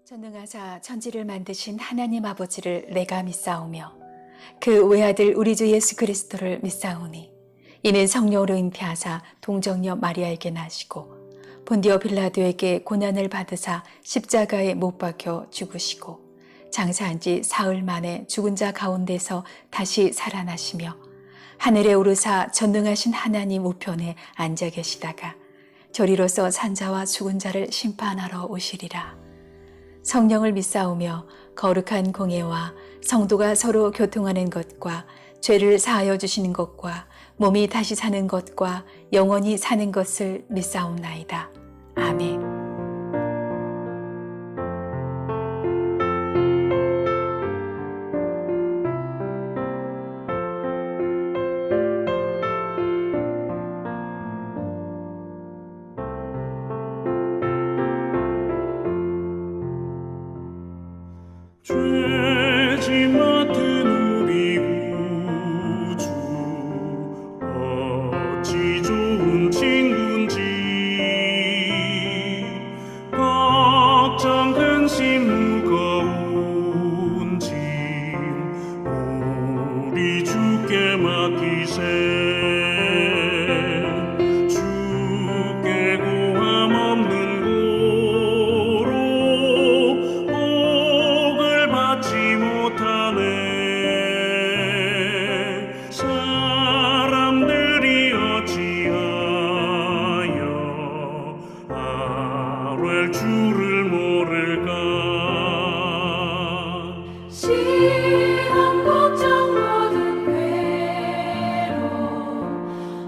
전능하사 천지를 만드신 하나님 아버지를 내가 믿사오며 그 외아들 우리 주 예수 그리스도를 믿사오니 이는 성령으로 잉태하사 동정녀 마리아에게 나시고 본디오 빌라도에게 고난을 받으사 십자가에 못 박혀 죽으시고 장사한 지 사흘 만에 죽은 자 가운데서 다시 살아나시며 하늘에 오르사 전능하신 하나님 우편에 앉아 계시다가 저리로서 산자와 죽은 자를 심판하러 오시리라. 성령을 믿사오며 거룩한 공예와 성도가 서로 교통하는 것과 죄를 사하여 주시는 것과 몸이 다시 사는 것과 영원히 사는 것을 믿사옵나이다. 아멘. 죄짐 맡은 우리 구주 어찌 좋은 친구인지 걱정 근심 무거운 짐 우리 주께 맡기세 주께 고함 없는 받지 못하네 사람들이 어찌하여 아뢰 주를 모를까 시험 걱정 모든 괴로움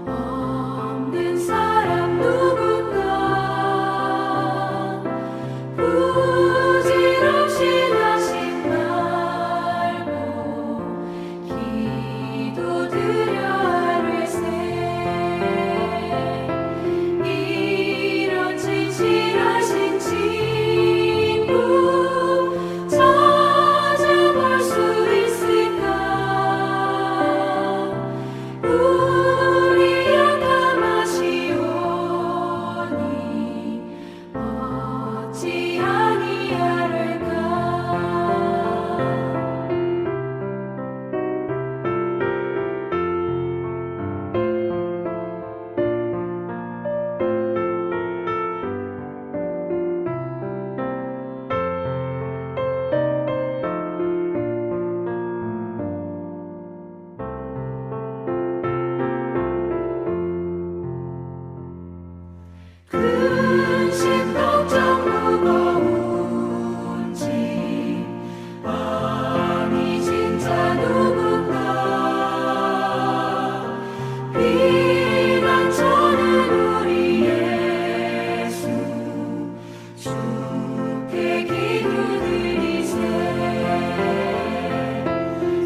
없는 사람 누군가 부질없이 근심 걱정 무거운 짐 많이 진짜 누군가 피난처는 우리 예수 주께 기도드리세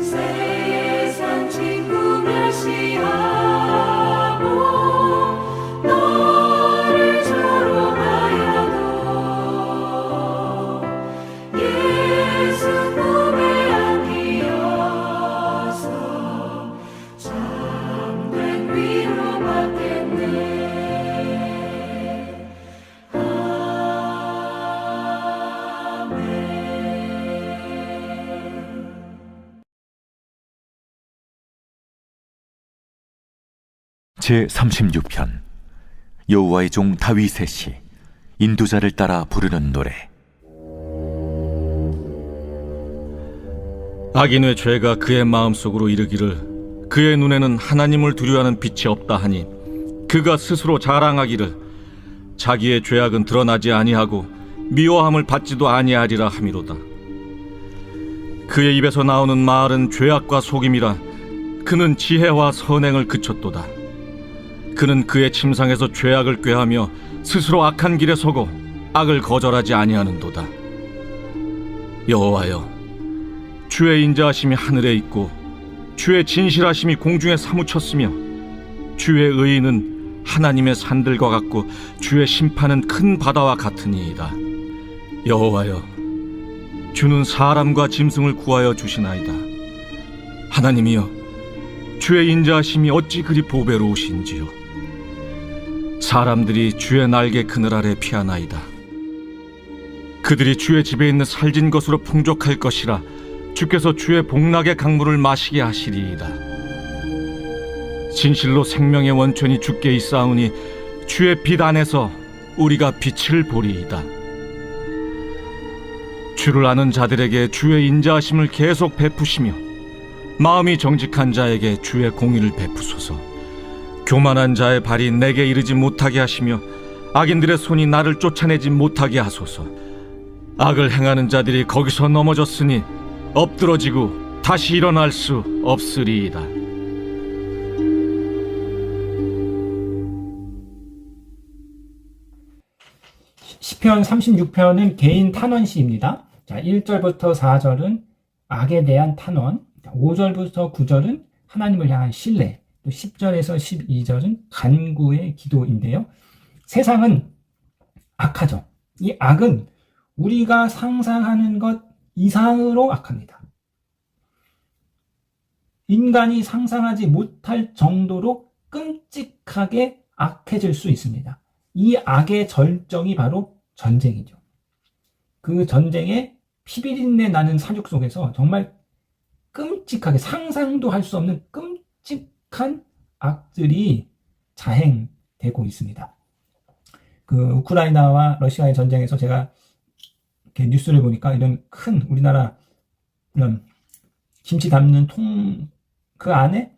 세상 친구 멸시하고 제36편 여호와의 종 다윗의 시 인도자를 따라 부르는 노래. 악인의 죄가 그의 마음속으로 이르기를 그의 눈에는 하나님을 두려워하는 빛이 없다 하니 그가 스스로 자랑하기를 자기의 죄악은 드러나지 아니하고 미워함을 받지도 아니하리라 함이로다. 그의 입에서 나오는 말은 죄악과 속임이라 그는 지혜와 선행을 그쳤도다. 그는 그의 침상에서 죄악을 꾀하며 스스로 악한 길에 서고 악을 거절하지 아니하는도다. 여호와여, 주의 인자하심이 하늘에 있고 주의 진실하심이 공중에 사무쳤으며 주의 의의는 하나님의 산들과 같고 주의 심판은 큰 바다와 같으니이다. 여호와여, 주는 사람과 짐승을 구하여 주시나이다. 하나님이여, 주의 인자하심이 어찌 그리 보배로우신지요. 사람들이 주의 날개 그늘 아래 피하나이다. 그들이 주의 집에 있는 살진 것으로 풍족할 것이라 주께서 주의 복락의 강물을 마시게 하시리이다. 진실로 생명의 원천이 주께 있사오니 주의 빛 안에서 우리가 빛을 보리이다. 주를 아는 자들에게 주의 인자하심을 계속 베푸시며 마음이 정직한 자에게 주의 공의를 베푸소서. 교만한 자의 발이 내게 이르지 못하게 하시며 악인들의 손이 나를 쫓아내지 못하게 하소서. 악을 행하는 자들이 거기서 넘어졌으니 엎드러지고 다시 일어날 수 없으리이다. 시편 36편은 개인 탄원시입니다. 자, 1절부터 4절은 악에 대한 탄원, 5절부터 9절은 하나님을 향한 신뢰, 또 10절에서 12절은 간구의 기도인데요. 세상은 악하죠. 이 악은 우리가 상상하는 것 이상으로 악합니다. 인간이 상상하지 못할 정도로 끔찍하게 악해질 수 있습니다. 이 악의 절정이 바로 전쟁이죠. 그 전쟁에 피비린내 나는 사육 속에서 정말 끔찍하게 상상도 할 수 없는 끔찍한 악들이 자행되고 있습니다. 그 우크라이나와 러시아의 전쟁에서 제가 이렇게 뉴스를 보니까 이런 큰 우리나라 이런 김치 담는 통 그 안에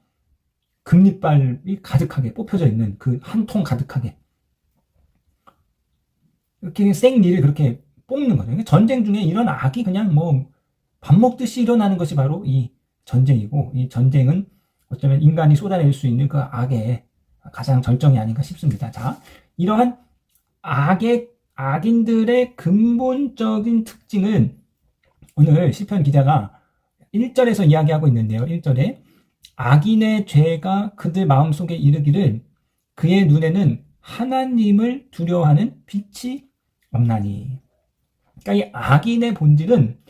금리빨이 가득하게 뽑혀져 있는 그 한 통 가득하게 이렇게 생리를 그렇게 뽑는 거죠. 전쟁 중에 이런 악이 그냥 뭐 밥 먹듯이 일어나는 것이 바로 이 전쟁이고, 이 전쟁은 어쩌면 인간이 쏟아낼 수 있는 그 악의 가장 절정이 아닌가 싶습니다. 자, 이러한 악인들의 근본적인 특징은 오늘 시편 기자가 1절에서 이야기하고 있는데요. 1절에 악인의 죄가 그들 마음속에 이르기를 그의 눈에는 하나님을 두려워하는 빛이 없나니. 그러니까 이 악인의 본질은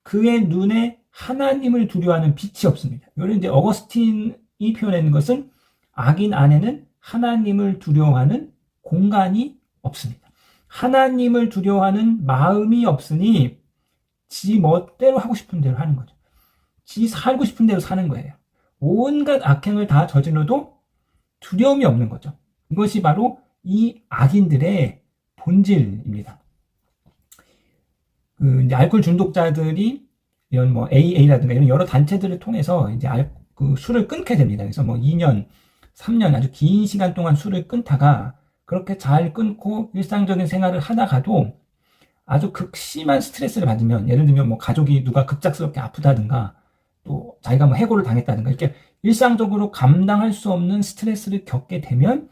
그의 눈에 하나님을 두려워하는 빛이 없습니다. 이걸 이제 어거스틴이 표현하는 것은 악인 안에는 하나님을 두려워하는 공간이 없습니다. 하나님을 두려워하는 마음이 없으니 지 멋대로 하고 싶은 대로 하는 거죠. 지 살고 싶은 대로 사는 거예요. 온갖 악행을 다 저질러도 두려움이 없는 거죠. 이것이 바로 이 악인들의 본질입니다. 이제 알코올 중독자들이 이런 뭐 AA라든가 이런 여러 단체들을 통해서 이제 그 술을 끊게 됩니다. 그래서 뭐 2년, 3년 아주 긴 시간 동안 술을 끊다가 그렇게 잘 끊고 일상적인 생활을 하다가도 아주 극심한 스트레스를 받으면, 예를 들면 뭐 가족이 누가 급작스럽게 아프다든가 또 자기가 뭐 해고를 당했다든가 이렇게 일상적으로 감당할 수 없는 스트레스를 겪게 되면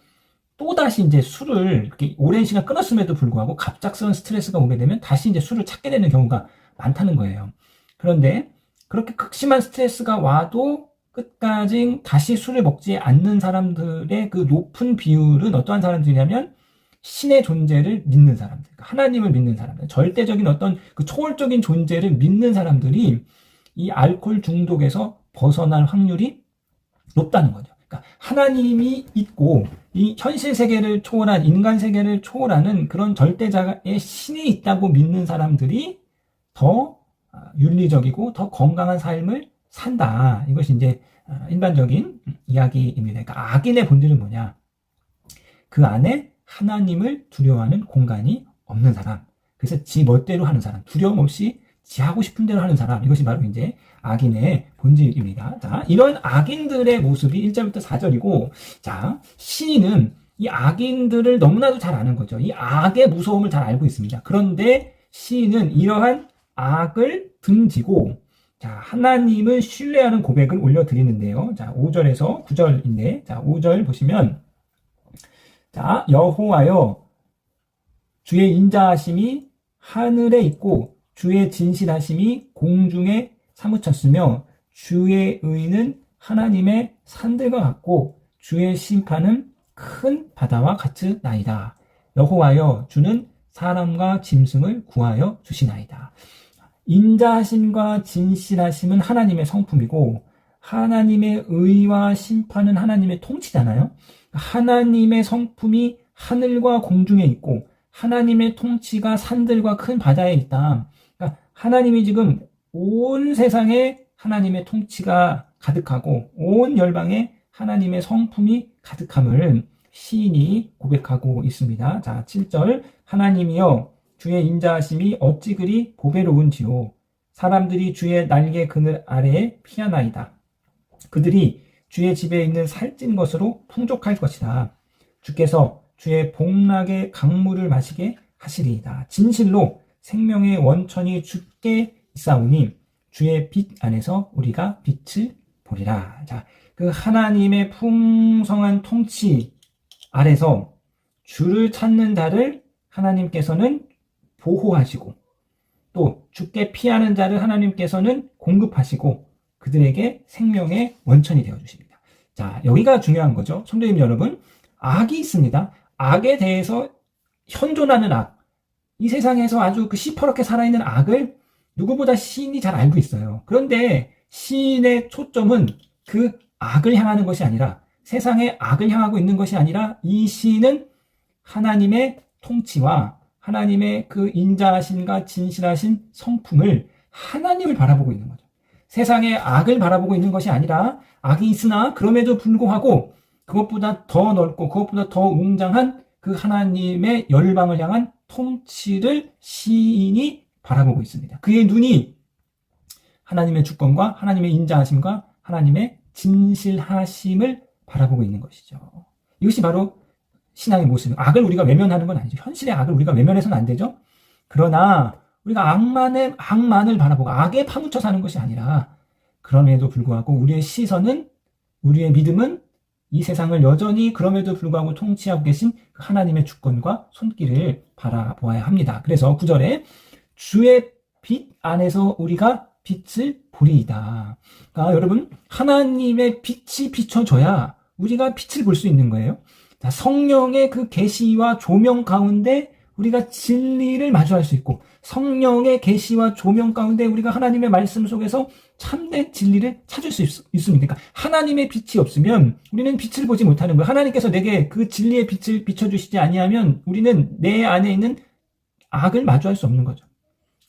또다시 이제 술을 이렇게 오랜 시간 끊었음에도 불구하고 갑작스러운 스트레스가 오게 되면 다시 이제 술을 찾게 되는 경우가 많다는 거예요. 그런데 그렇게 극심한 스트레스가 와도 끝까지 다시 술을 먹지 않는 사람들의 그 높은 비율은 어떠한 사람들이냐면 신의 존재를 믿는 사람들, 하나님을 믿는 사람들, 절대적인 어떤 그 초월적인 존재를 믿는 사람들이 이 알코올 중독에서 벗어날 확률이 높다는 거죠. 그러니까 하나님이 있고 이 현실 세계를 초월한, 인간 세계를 초월하는 그런 절대자의 신이 있다고 믿는 사람들이 더 윤리적이고 더 건강한 삶을 산다. 이것이 이제 일반적인 이야기입니다. 그러니까 악인의 본질은 뭐냐? 그 안에 하나님을 두려워하는 공간이 없는 사람. 그래서 지 멋대로 하는 사람. 두려움 없이 지 하고 싶은 대로 하는 사람. 이것이 바로 이제 악인의 본질입니다. 자, 이런 악인들의 모습이 1절부터 4절이고, 자, 시인은 이 악인들을 너무나도 잘 아는 거죠. 이 악의 무서움을 잘 알고 있습니다. 그런데 시인은 이러한 악을 등지고, 자, 하나님을 신뢰하는 고백을 올려드리는데요. 자, 5절에서 9절인데, 자, 5절 보시면, 자, 여호와여, 주의 인자하심이 하늘에 있고, 주의 진실하심이 공중에 사무쳤으며 주의 의는 하나님의 산들과 같고 주의 심판은 큰 바다와 같으나이다. 여호와여, 주는 사람과 짐승을 구하여 주시나이다. 인자하심과 진실하심은 하나님의 성품이고 하나님의 의와 심판은 하나님의 통치잖아요. 하나님의 성품이 하늘과 공중에 있고 하나님의 통치가 산들과 큰 바다에 있다. 그러니까 하나님이 지금 온 세상에 하나님의 통치가 가득하고 온 열방에 하나님의 성품이 가득함을 시인이 고백하고 있습니다. 자, 7절. 하나님이여 주의 인자하심이 어찌 그리 보배로운지요. 사람들이 주의 날개 그늘 아래에 피하나이다. 그들이 주의 집에 있는 살찐 것으로 풍족할 것이다. 주께서 주의 복락의 강물을 마시게 하시리이다. 진실로 생명의 원천이 주께 있사오니 주의 빛 안에서 우리가 빛을 보리라. 자, 그 하나님의 풍성한 통치 아래서 주를 찾는 자를 하나님께서는 보호하시고 또 주께 피하는 자를 하나님께서는 공급하시고 그들에게 생명의 원천이 되어주십니다. 자, 여기가 중요한 거죠. 성도님 여러분, 악이 있습니다. 악에 대해서 현존하는 악, 이 세상에서 아주 그 시퍼렇게 살아있는 악을 누구보다 시인이 잘 알고 있어요. 그런데 시인의 초점은 그 악을 향하는 것이 아니라, 세상의 악을 향하고 있는 것이 아니라, 이 시인은 하나님의 통치와 하나님의 그 인자하심과 진실하신 성품을, 하나님을 바라보고 있는 거죠. 세상의 악을 바라보고 있는 것이 아니라, 악이 있으나 그럼에도 불구하고 그것보다 더 넓고 그것보다 더 웅장한 그 하나님의 열방을 향한 통치를 시인이 바라보고 있습니다. 그의 눈이 하나님의 주권과 하나님의 인자하심과 하나님의 진실하심을 바라보고 있는 것이죠. 이것이 바로 신앙의 모습입니다. 악을 우리가 외면하는 건 아니죠. 현실의 악을 우리가 외면해서는 안 되죠. 그러나 우리가 악만을 바라보고 악에 파묻혀 사는 것이 아니라, 그럼에도 불구하고 우리의 시선은, 우리의 믿음은 이 세상을 여전히 그럼에도 불구하고 통치하고 계신 하나님의 주권과 손길을 바라보아야 합니다. 그래서 9절에 주의 빛 안에서 우리가 빛을 보리이다. 그러니까 여러분, 하나님의 빛이 비춰져야 우리가 빛을 볼 수 있는 거예요. 자, 성령의 그 계시와 조명 가운데 우리가 진리를 마주할 수 있고, 성령의 계시와 조명 가운데 우리가 하나님의 말씀 속에서 참된 진리를 찾을 수 있습니다. 그러니까 하나님의 빛이 없으면 우리는 빛을 보지 못하는 거예요. 하나님께서 내게 그 진리의 빛을 비춰주시지 아니하면 우리는 내 안에 있는 악을 마주할 수 없는 거죠.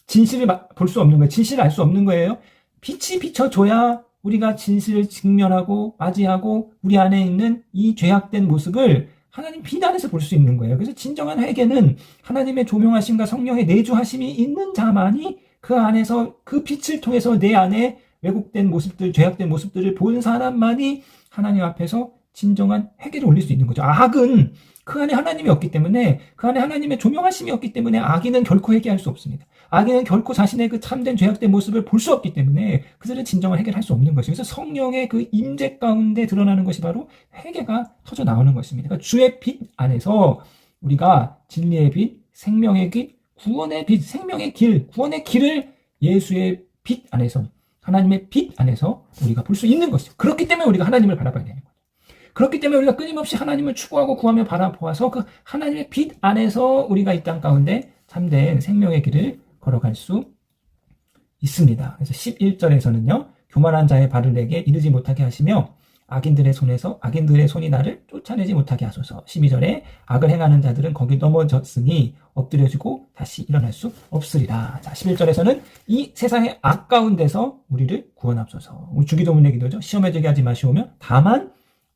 진실을 볼 수 없는 거예요. 진실을 알 수 없는 거예요. 빛이 비춰줘야 우리가 진실을 직면하고 맞이하고 우리 안에 있는 이 죄악된 모습을 하나님 빛 안에서 볼 수 있는 거예요. 그래서 진정한 회개는 하나님의 조명하심과 성령의 내주하심이 있는 자만이 그 안에서 그 빛을 통해서 내 안에 왜곡된 모습들, 죄악된 모습들을 본 사람만이 하나님 앞에서 진정한 회개를 올릴 수 있는 거죠. 악은 그 안에 하나님이 없기 때문에, 그 안에 하나님의 조명하심이 없기 때문에 악인은 결코 회개할 수 없습니다. 악인은 결코 자신의 그 참된 죄악된 모습을 볼 수 없기 때문에 그들은 진정한 회개를 할 수 없는 것이죠. 그래서 성령의 그 임재 가운데 드러나는 것이 바로 회개가 터져 나오는 것입니다. 그러니까 주의 빛 안에서 우리가 진리의 빛, 생명의 빛, 구원의 빛, 생명의 길, 구원의 길을 예수의 빛 안에서, 하나님의 빛 안에서 우리가 볼 수 있는 것이죠. 그렇기 때문에 우리가 하나님을 바라봐야 되는 거죠. 그렇기 때문에 우리가 끊임없이 하나님을 추구하고 구하며 바라보아서 그 하나님의 빛 안에서 우리가 이 땅 가운데 참된 생명의 길을 걸어갈 수 있습니다. 그래서 11절에서는요, 교만한 자의 발을 내게 이르지 못하게 하시며 악인들의 손이 나를 쫓아내지 못하게 하소서. 12절에 악을 행하는 자들은 거기 넘어졌으니 엎드려지고 다시 일어날 수 없으리라. 자, 11절에서는 이 세상의 악 가운데서 우리를 구원하소서. 우리 주기도문의 기도죠. 시험에 들게 하지 마시오며 다만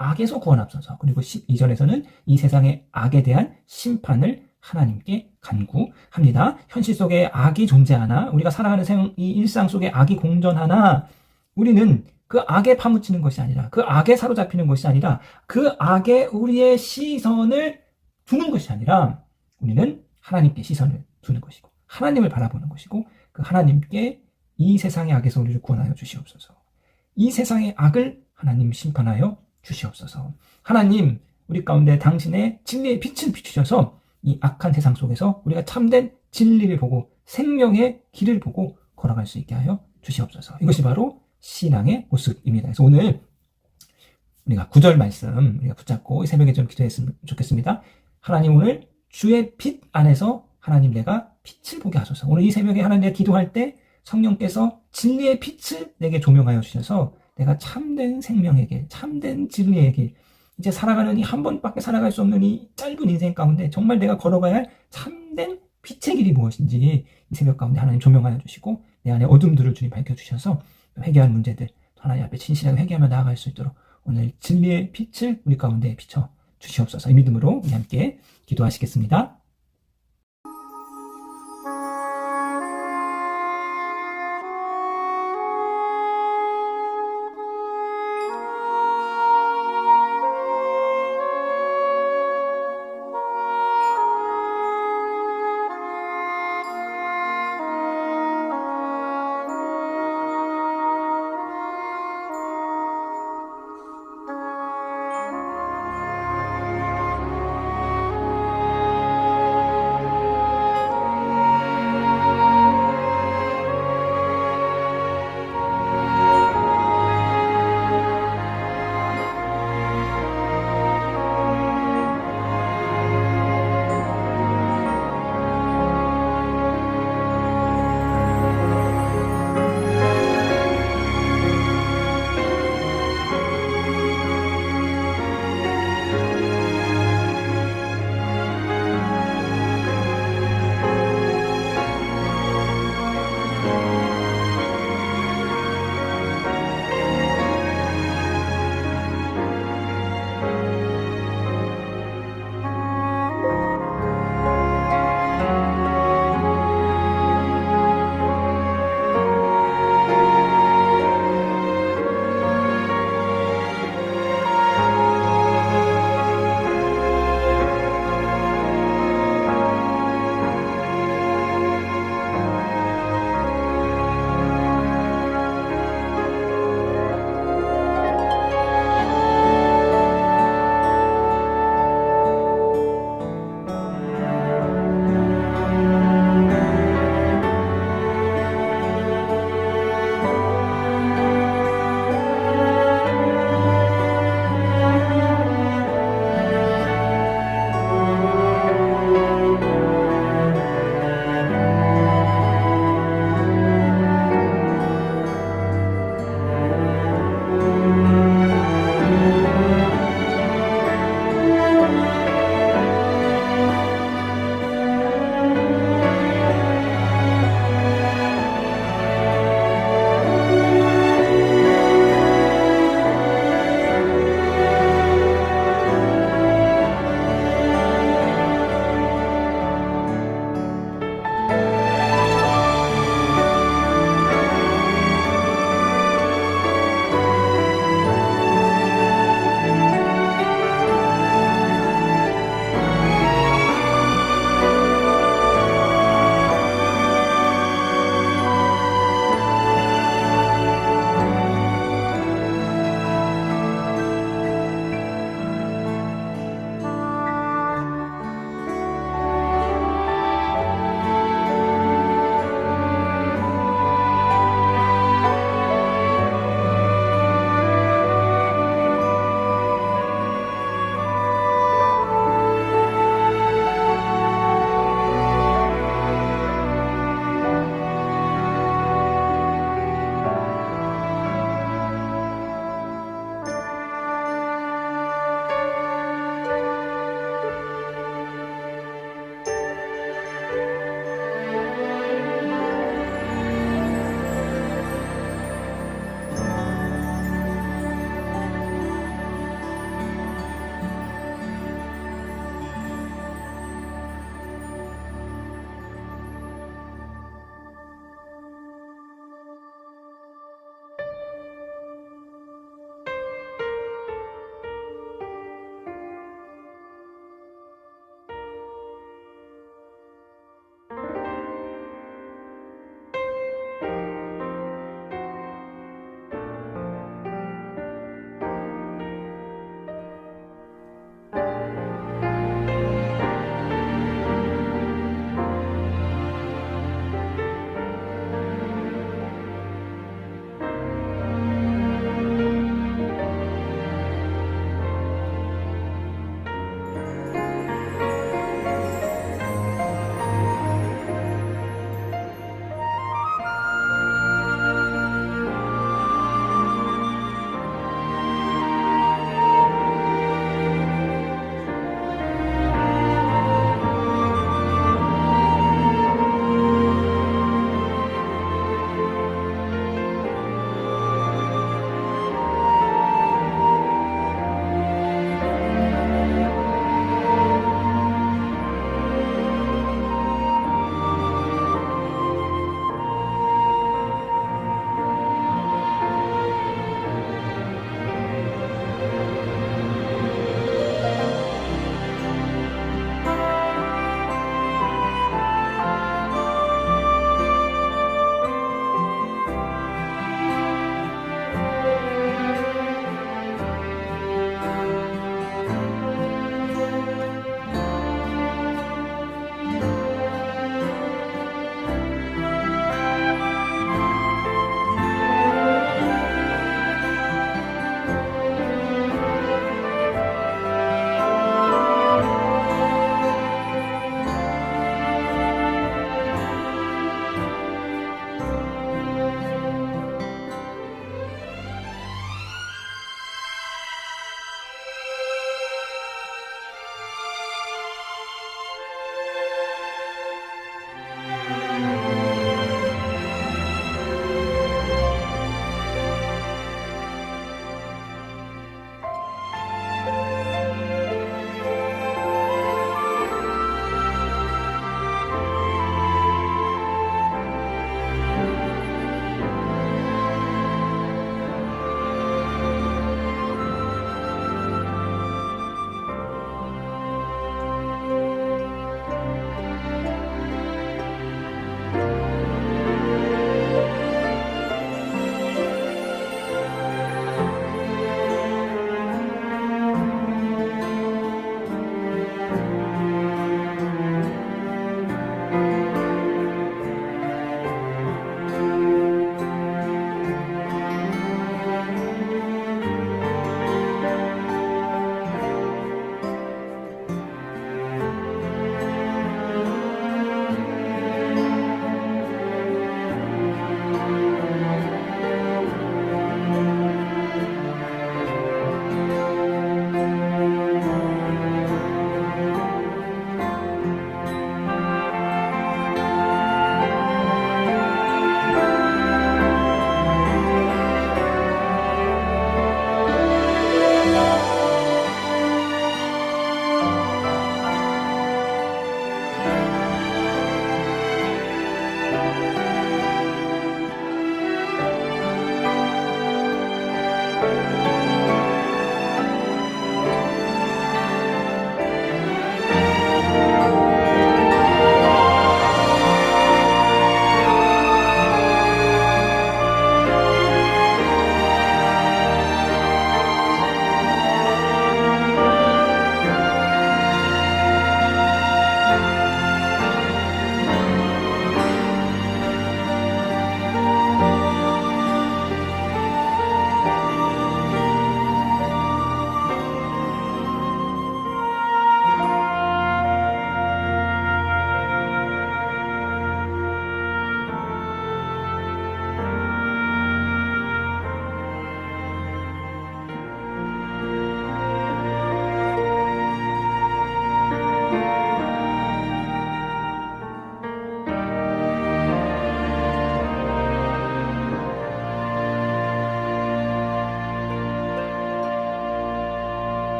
악에서 구원하소서. 그리고 12절에서는 이 세상의 악에 대한 심판을 하나님께 간구합니다. 현실 속에 악이 존재하나, 우리가 살아가는 이 일상 속에 악이 공존하나, 우리는 그 악에 파묻히는 것이 아니라, 그 악에 사로잡히는 것이 아니라, 그 악에 우리의 시선을 두는 것이 아니라, 우리는 하나님께 시선을 두는 것이고, 하나님을 바라보는 것이고, 그 하나님께 이 세상의 악에서 우리를 구원하여 주시옵소서. 이 세상의 악을 하나님 심판하여 주시옵소서. 하나님, 우리 가운데 당신의 진리의 빛을 비추셔서 이 악한 세상 속에서 우리가 참된 진리를 보고 생명의 길을 보고 걸어갈 수 있게 하여 주시옵소서. 이것이 바로 신앙의 모습입니다. 그래서 오늘 우리가 9절 말씀 우리가 붙잡고 이 새벽에 좀 기도했으면 좋겠습니다. 하나님, 오늘 주의 빛 안에서 하나님 내가 빛을 보게 하소서. 오늘 이 새벽에 하나님 내가 기도할 때 성령께서 진리의 빛을 내게 조명하여 주셔서 내가 참된 생명의 길, 참된 진리의 길, 이제 살아가는 이 한 번밖에 살아갈 수 없는 이 짧은 인생 가운데 정말 내가 걸어가야 할 참된 빛의 길이 무엇인지 이 새벽 가운데 하나님 조명하여 주시고 내 안에 어둠들을 주님 밝혀주셔서 회개할 문제들 하나님 앞에 진실하게 회개하며 나아갈 수 있도록 오늘 진리의 빛을 우리 가운데 비춰 주시옵소서. 이 믿음으로 우리 함께 기도하시겠습니다.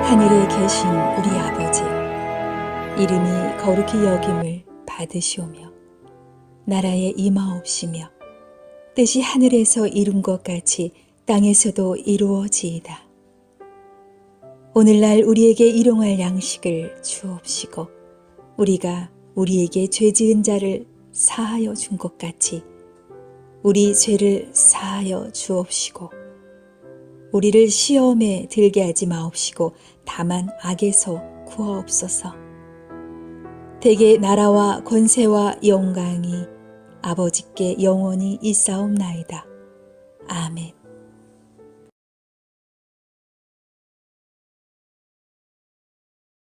하늘에 계신 우리 아버지여, 이름이 거룩히 여김을 받으시오며 나라에 임하옵시며 뜻이 하늘에서 이룬 것 같이 땅에서도 이루어지이다. 오늘날 우리에게 일용할 양식을 주옵시고 우리가 우리에게 죄 지은 자를 사하여 준 것 같이 우리 죄를 사하여 주옵시고 우리를 시험에 들게 하지 마옵시고 다만 악에서 구하옵소서. 대개 나라와 권세와 영광이 아버지께 영원히 있사옵나이다. 아멘.